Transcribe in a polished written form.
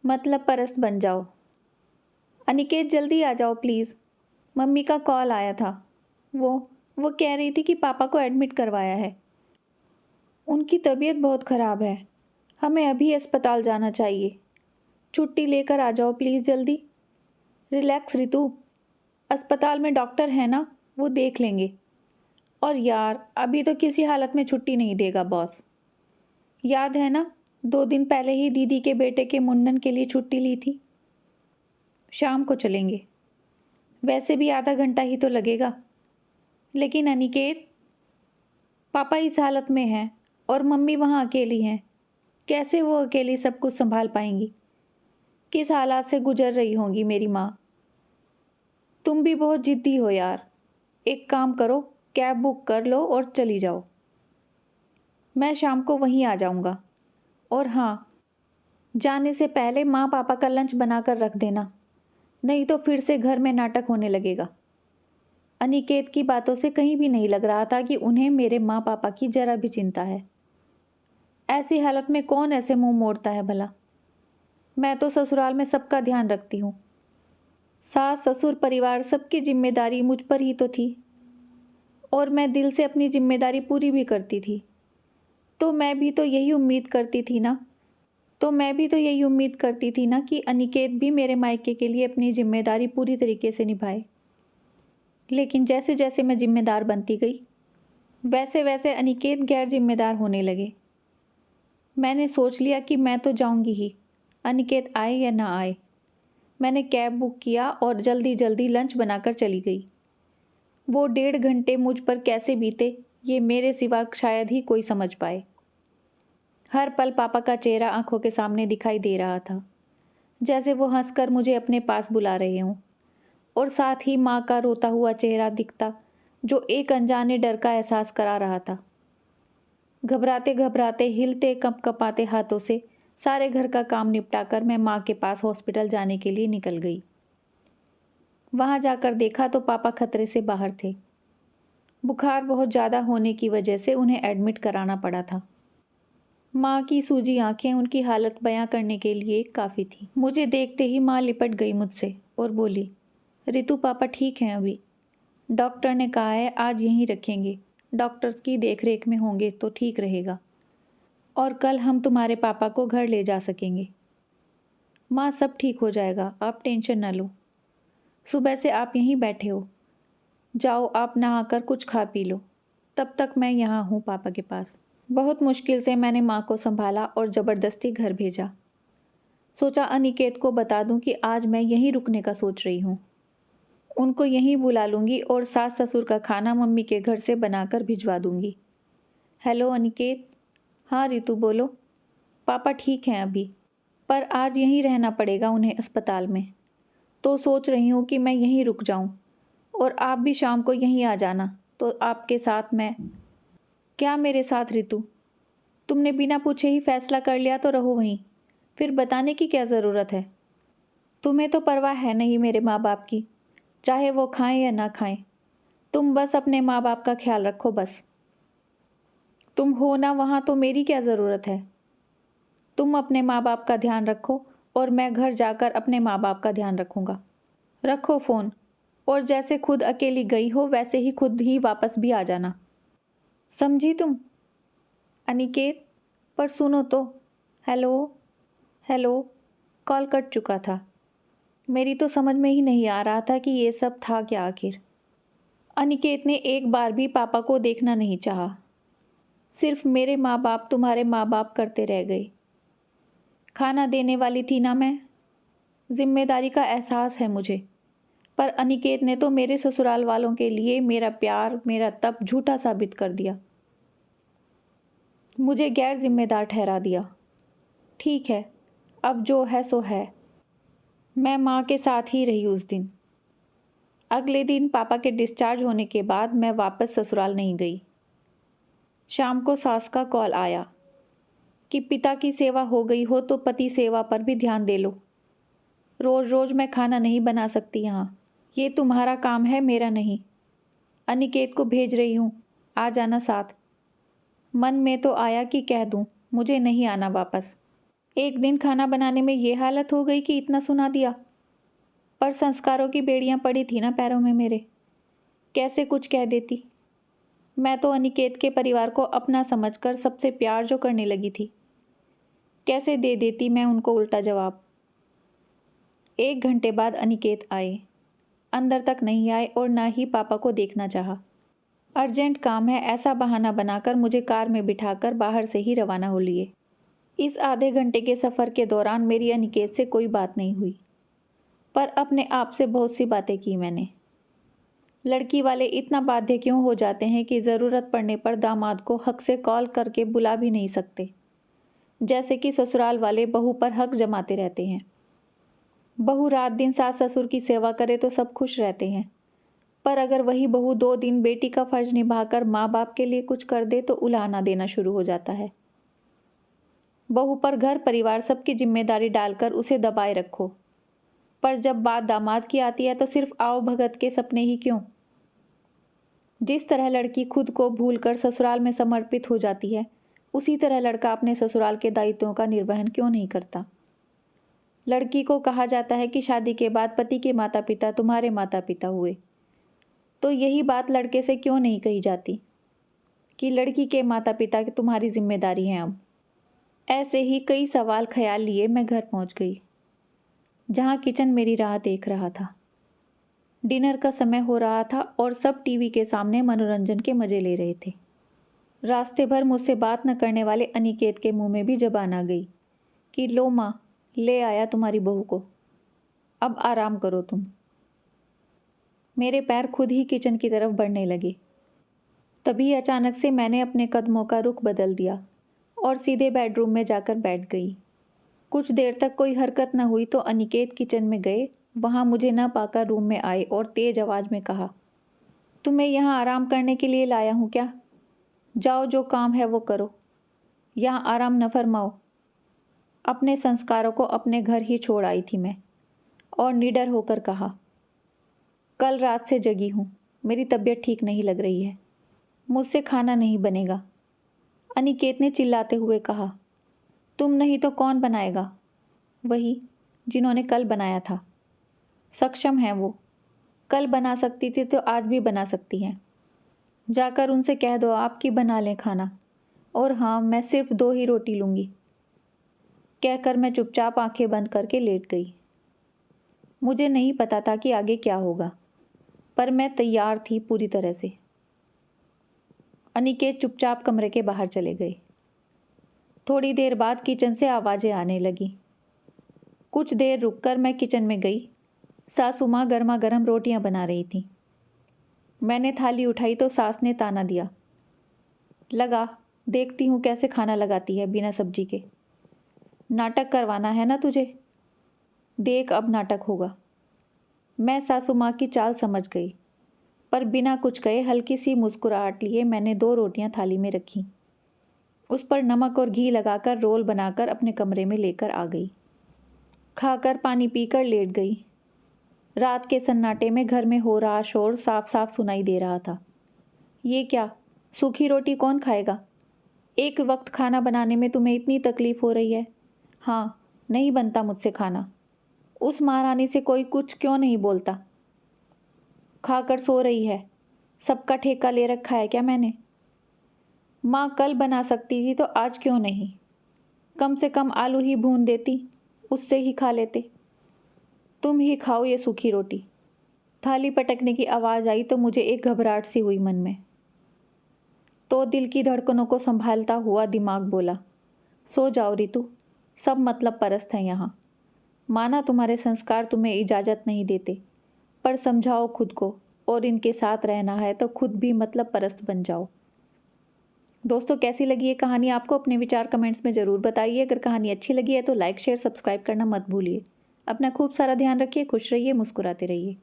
मतलब परस्त बन जाओ। अनिकेत जल्दी आ जाओ प्लीज़, मम्मी का कॉल आया था। वो कह रही थी कि पापा को एडमिट करवाया है। उनकी तबीयत बहुत ख़राब है, हमें अभी अस्पताल जाना चाहिए। छुट्टी लेकर आ जाओ प्लीज़ जल्दी। रिलैक्स रितु, अस्पताल में डॉक्टर है ना, वो देख लेंगे। और यार अभी तो किसी हालत में छुट्टी नहीं देगा बॉस। याद है ना, 2 दिन पहले ही दीदी के बेटे के मुंडन के लिए छुट्टी ली थी। शाम को चलेंगे, वैसे भी आधा घंटा ही तो लगेगा। लेकिन अनिकेत, पापा इस हालत में हैं और मम्मी वहाँ अकेली हैं। कैसे वो अकेली सब कुछ संभाल पाएंगी? किस हालात से गुजर रही होंगी मेरी माँ। तुम भी बहुत जिद्दी हो यार। एक काम करो, कैब बुक कर लो और चली जाओ। मैं शाम को वहीं आ जाऊँगा। और हाँ, जाने से पहले माँ पापा का लंच बनाकर रख देना, नहीं तो फिर से घर में नाटक होने लगेगा। अनिकेत की बातों से कहीं भी नहीं लग रहा था कि उन्हें मेरे माँ पापा की जरा भी चिंता है। ऐसी हालत में कौन ऐसे मुंह मोड़ता है भला। मैं तो ससुराल में सबका ध्यान रखती हूँ। सास ससुर परिवार सबकी जिम्मेदारी मुझ पर ही तो थी, और मैं दिल से अपनी जिम्मेदारी पूरी भी करती थी। तो मैं भी तो यही उम्मीद करती थी ना कि अनिकेत भी मेरे मायके के लिए अपनी जिम्मेदारी पूरी तरीके से निभाए। लेकिन जैसे जैसे मैं जिम्मेदार बनती गई, वैसे वैसे अनिकेत गैर जिम्मेदार होने लगे। मैंने सोच लिया कि मैं तो जाऊंगी ही, अनिकेत आए या ना आए। मैंने कैब बुक किया और जल्दी जल्दी लंच बनाकर चली गई। वो 1.5 घंटे मुझ पर कैसे बीते, ये मेरे सिवा शायद ही कोई समझ पाए। हर पल पापा का चेहरा आंखों के सामने दिखाई दे रहा था, जैसे वो हंसकर मुझे अपने पास बुला रहे हों, और साथ ही माँ का रोता हुआ चेहरा दिखता, जो एक अनजाने डर का एहसास करा रहा था। घबराते घबराते, हिलते कँपकँपाते हाथों से सारे घर का काम निपटाकर मैं माँ के पास हॉस्पिटल जाने के लिए निकल गई। वहाँ जाकर देखा तो पापा खतरे से बाहर थे। बुखार बहुत ज़्यादा होने की वजह से उन्हें एडमिट कराना पड़ा था। माँ की सूजी आंखें उनकी हालत बयां करने के लिए काफ़ी थी। मुझे देखते ही माँ लिपट गई मुझसे और बोली, रितु पापा ठीक हैं अभी। डॉक्टर ने कहा है आज यहीं रखेंगे, डॉक्टर्स की देखरेख में होंगे तो ठीक रहेगा, और कल हम तुम्हारे पापा को घर ले जा सकेंगे। माँ सब ठीक हो जाएगा, आप टेंशन न लो। सुबह से आप यहीं बैठे हो, जाओ आप नहाकर कुछ खा पी लो, तब तक मैं यहाँ हूँ पापा के पास। बहुत मुश्किल से मैंने माँ को संभाला और ज़बरदस्ती घर भेजा। सोचा अनिकेत को बता दूं कि आज मैं यहीं रुकने का सोच रही हूँ। उनको यहीं बुला लूँगी और सास ससुर का खाना मम्मी के घर से बनाकर भिजवा दूँगी। हेलो अनिकेत। हाँ रितु बोलो। पापा ठीक हैं अभी, पर आज यहीं रहना पड़ेगा उन्हें अस्पताल में। तो सोच रही हूँ कि मैं यहीं रुक जाऊँ, और आप भी शाम को यहीं आ जाना, तो आपके साथ मैं। क्या मेरे साथ रितु? तुमने बिना पूछे ही फैसला कर लिया तो रहो वहीं, फिर बताने की क्या ज़रूरत है? तुम्हें तो परवाह है नहीं मेरे माँ बाप की, चाहे वो खाएं या ना खाएं। तुम बस अपने माँ बाप का ख्याल रखो बस। तुम हो ना वहाँ तो मेरी क्या ज़रूरत है? तुम अपने माँ बाप का ध्यान रखो और मैं घर जाकर अपने माँ बाप का ध्यान रखूँगा। रखो फ़ोन, और जैसे खुद अकेली गई हो वैसे ही खुद ही वापस भी आ जाना, समझी तुम? अनिकेत, पर सुनो तो। Hello hello. कॉल कट चुका था। मेरी तो समझ में ही नहीं आ रहा था कि ये सब था क्या आखिर। अनिकेत ने एक बार भी पापा को देखना नहीं चाहा। सिर्फ मेरे माँ बाप तुम्हारे माँ बाप करते रह गए। खाना देने वाली थी ना मैं, जिम्मेदारी का एहसास है मुझे, पर अनिकेत ने तो मेरे ससुराल वालों के लिए मेरा प्यार, मेरा तप झूठा साबित कर दिया। मुझे गैर जिम्मेदार ठहरा दिया। ठीक है, अब जो है सो है। मैं माँ के साथ ही रही उस दिन। अगले दिन पापा के डिस्चार्ज होने के बाद मैं वापस ससुराल नहीं गई। शाम को सास का कॉल आया कि पिता की सेवा हो गई हो तो पति सेवा पर भी ध्यान दे लो। रोज़ रोज़ मैं खाना नहीं बना सकती यहाँ, ये तुम्हारा काम है मेरा नहीं। अनिकेत को भेज रही हूँ, आ जाना साथ। मन में तो आया कि कह दूँ मुझे नहीं आना वापस, एक दिन खाना बनाने में ये हालत हो गई कि इतना सुना दिया। पर संस्कारों की बेड़ियां पड़ी थी ना पैरों में मेरे, कैसे कुछ कह देती। मैं तो अनिकेत के परिवार को अपना समझकर सबसे प्यार जो करने लगी थी, कैसे दे देती मैं उनको उल्टा जवाब। 1 घंटे बाद अनिकेत आए। अंदर तक नहीं आए और ना ही पापा को देखना चाहा। अर्जेंट काम है ऐसा बहाना बनाकर मुझे कार में बिठाकर बाहर से ही रवाना हो लिए। इस आधे घंटे के सफ़र के दौरान मेरी अनिकेत से कोई बात नहीं हुई, पर अपने आप से बहुत सी बातें की मैंने। लड़की वाले इतना बाध्य क्यों हो जाते हैं कि ज़रूरत पड़ने पर दामाद को हक से कॉल करके बुला भी नहीं सकते, जैसे कि ससुराल वाले बहू पर हक जमाते रहते हैं। बहू रात दिन सास ससुर की सेवा करे तो सब खुश रहते हैं, पर अगर वही बहू 2 दिन बेटी का फर्ज निभाकर माँ बाप के लिए कुछ कर दे तो उलाहना देना शुरू हो जाता है। बहू पर घर परिवार सबकी जिम्मेदारी डालकर उसे दबाए रखो, पर जब बात दामाद की आती है तो सिर्फ आओ भगत के सपने ही क्यों। जिस तरह लड़की खुद को भूलकर ससुराल में समर्पित हो जाती है, उसी तरह लड़का अपने ससुराल के दायित्वों का निर्वहन क्यों नहीं करता। लड़की को कहा जाता है कि शादी के बाद पति के माता पिता तुम्हारे माता पिता हुए, तो यही बात लड़के से क्यों नहीं कही जाती कि लड़की के माता पिता तुम्हारी जिम्मेदारी हैं अब। ऐसे ही कई सवाल ख्याल लिए मैं घर पहुंच गई, जहां किचन मेरी राह देख रहा था। डिनर का समय हो रहा था और सब टीवी के सामने मनोरंजन के मजे ले रहे थे। रास्ते भर मुझसे बात न करने वाले अनिकेत के मुंह में भी जबान आ गई कि लो माँ, ले आया तुम्हारी बहू को, अब आराम करो तुम। मेरे पैर खुद ही किचन की तरफ बढ़ने लगे। तभी अचानक से मैंने अपने कदमों का रुख बदल दिया और सीधे बेडरूम में जाकर बैठ गई। कुछ देर तक कोई हरकत न हुई तो अनिकेत किचन में गए। वहाँ मुझे न पाकर रूम में आए और तेज आवाज़ में कहा, तुम्हें यहाँ आराम करने के लिए लाया हूँ क्या? जाओ, जो काम है वो करो, यहाँ आराम न फरमाओ। अपने संस्कारों को अपने घर ही छोड़ आई थी मैं और निडर होकर कहा, कल रात से जगी हूँ, मेरी तबीयत ठीक नहीं लग रही है, मुझसे खाना नहीं बनेगा। अनिकेत ने चिल्लाते हुए कहा, तुम नहीं तो कौन बनाएगा? वही जिन्होंने कल बनाया था। सक्षम हैं वो, कल बना सकती थी तो आज भी बना सकती हैं। जाकर उनसे कह दो आपकी बना लें खाना, और हाँ, मैं सिर्फ 2 ही रोटी लूँगी। कहकर मैं चुपचाप आंखें बंद करके लेट गई। मुझे नहीं पता था कि आगे क्या होगा, पर मैं तैयार थी पूरी तरह से। अनिकेत चुपचाप कमरे के बाहर चले गए। थोड़ी देर बाद किचन से आवाज़ें आने लगी। कुछ देर रुककर मैं किचन में गई। सासू माँ गर्मा गर्म रोटियां बना रही थी। मैंने थाली उठाई तो सास ने ताना दिया, लगा देखती हूँ कैसे खाना लगाती है बिना सब्जी के। नाटक करवाना है ना तुझे? देख अब नाटक होगा। मैं सासू माँ की चाल समझ गई, पर बिना कुछ कहे हल्की सी मुस्कुराहट लिए मैंने 2 रोटियां थाली में रखी। उस पर नमक और घी लगाकर रोल बनाकर अपने कमरे में लेकर आ गई। खाकर पानी पीकर लेट गई। रात के सन्नाटे में घर में हो रहा शोर साफ साफ सुनाई दे रहा था। ये क्या, सूखी रोटी कौन खाएगा? एक वक्त खाना बनाने में तुम्हें इतनी तकलीफ हो रही है? हाँ, नहीं बनता मुझसे खाना। उस महारानी से कोई कुछ क्यों नहीं बोलता? खाकर सो रही है, सबका ठेका ले रखा है क्या मैंने? माँ कल बना सकती थी तो आज क्यों नहीं? कम से कम आलू ही भून देती, उससे ही खा लेते। तुम ही खाओ ये सूखी रोटी। थाली पटकने की आवाज़ आई तो मुझे एक घबराहट सी हुई मन में। तो दिल की धड़कनों को संभालता हुआ दिमाग बोला, सो जाओ रितु, सब मतलब परस्त हैं यहाँ। माना तुम्हारे संस्कार तुम्हें इजाज़त नहीं देते, पर समझाओ खुद को, और इनके साथ रहना है तो खुद भी मतलब परस्त बन जाओ। दोस्तों, कैसी लगी ये कहानी आपको? अपने विचार कमेंट्स में ज़रूर बताइए। अगर कहानी अच्छी लगी है तो लाइक शेयर सब्सक्राइब करना मत भूलिए। अपना खूब सारा ध्यान रखिए, खुश रहिए, मुस्कुराते रहिए।